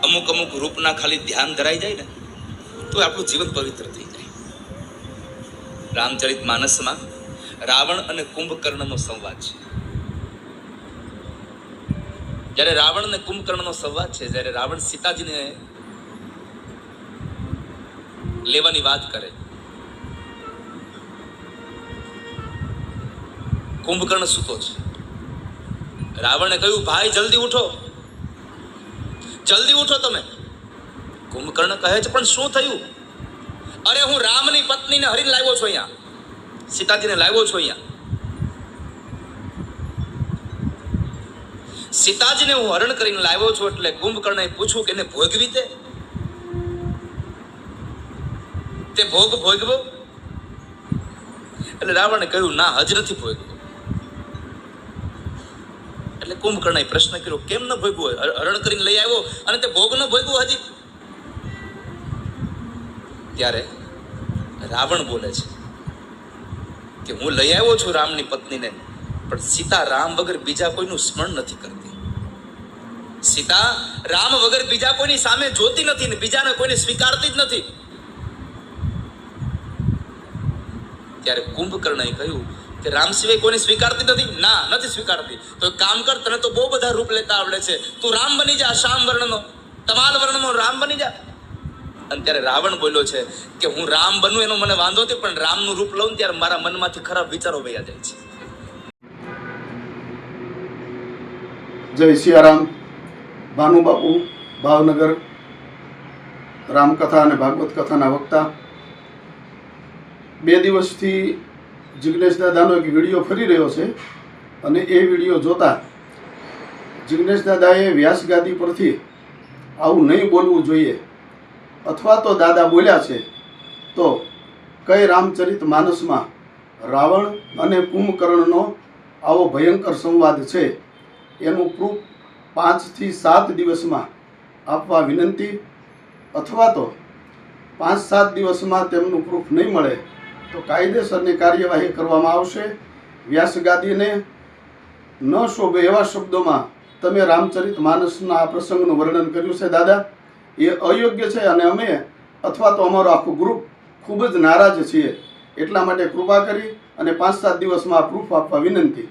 અમુક અમુક રૂપના ખાલી ધ્યાન ધરાઈ જાય ને તો આપણું જીવન પવિત્ર થઈ જાય. રામચરિત માનસમાં રાવણ અને કુંભકર્ણનો સંવાદ છે. જ્યારે રાવણ અને કુંભકર્ણનો સંવાદ છે, જ્યારે રાવણ સીતાજીને લેવાની વાત કરે, કુંભકર્ણ સૂતો છે. રાવણે કહ્યું, ભાઈ જલ્દી ઉઠો, જલ્દી ઉઠો તમે. કુંભકર્ણ કહે છે, પણ શું થયું? અરે હું રામની પત્નીને હરીને લાવ્યો છું અહીંયા, સીતાજીને લાવ્યો છું અહીંયા. સીતાજીને હું હરણ કરીને લાવ્યો છું. એટલે કુંભકર્ણએ પૂછ્યું કે એને ભોગવી તે ભોગ ભોગવો? એટલે રાવણે કહ્યું, ના, હજ નથી ભોગવો. એટલે કુંભકર્ણએ પ્રશ્ન કર્યો, કેમ ન ભોગવો? હરણ કરીને લઈ આવ્યો અને તે ભોગ ન ભોગવો હજી? ત્યારે રાવણ બોલે છે કે હું લઈ આવ્યો છું રામની પત્નીને, પણ સીતા રામ વગર બીજા કોઈનું સ્મરણ નથી કરતી. સીતા રામ વગર બીજા કોઈની સામે જોતી નથી ને બીજાને કોઈને સ્વીકારતી જ નથી. ત્યારે કુંભકર્ણએ કહ્યું કે રામ સિવાય કોઈને સ્વીકારતી નથી? ના, નથી સ્વીકારતી. તો એક કામ કર, તને તો બહુ બધા રૂપ લેતા આવડે છે, તું રામ બની જા, શ્યામ વર્ણનો, તમાલ વર્ણનો રામ બની જા. અને ત્યારે રાવણ બોલ્યો છે કે હું રામ બનું એનો મને વાંધો નથી, પણ રામનું રૂપ લઉં ત્યારે મારા મનમાંથી ખરાબ વિચારો વયા જાય છે. જય સિયારામ. ભાનુબાપુ, ભાવનગર, રામકથા અને ભાગવત કથાના વક્તા. 2 દિવસથી જિગ્નેશ દાદાનો એક વિડીયો ફરી રહ્યો છે અને એ વિડીયો જોતા જિગ્નેશ દાદાએ વ્યાસગાદી પરથી આવું નહીં બોલવું જોઈએ, અથવા તો દાદા બોલ્યા છે તો કઈ રામચરિત માનસમાં રાવણ અને કુંભકર્ણનો આવો ભયંકર સંવાદ છે એનું પ્રૂફ 5 થી 7 દિવસમાં આપવા વિનંતી, અથવા તો 5-7 દિવસમાં તેમનું પ્રૂફ નહીં મળે તો કાયદેસરની કાર્યવાહી કરવામાં આવશે. વ્યાસગાદીને ન શોભે એવા શબ્દોમાં તમે રામચરિત માનસના આ પ્રસંગનું વર્ણન કર્યું છે દાદા, એ અયોગ્ય છે અને અમે અથવા તો અમારો આખું ગ્રુપ ખૂબ જ નારાજ છીએ. એટલા માટે કૃપા કરી અને 5-7 દિવસમાં આ પ્રૂફ આપવા વિનંતી.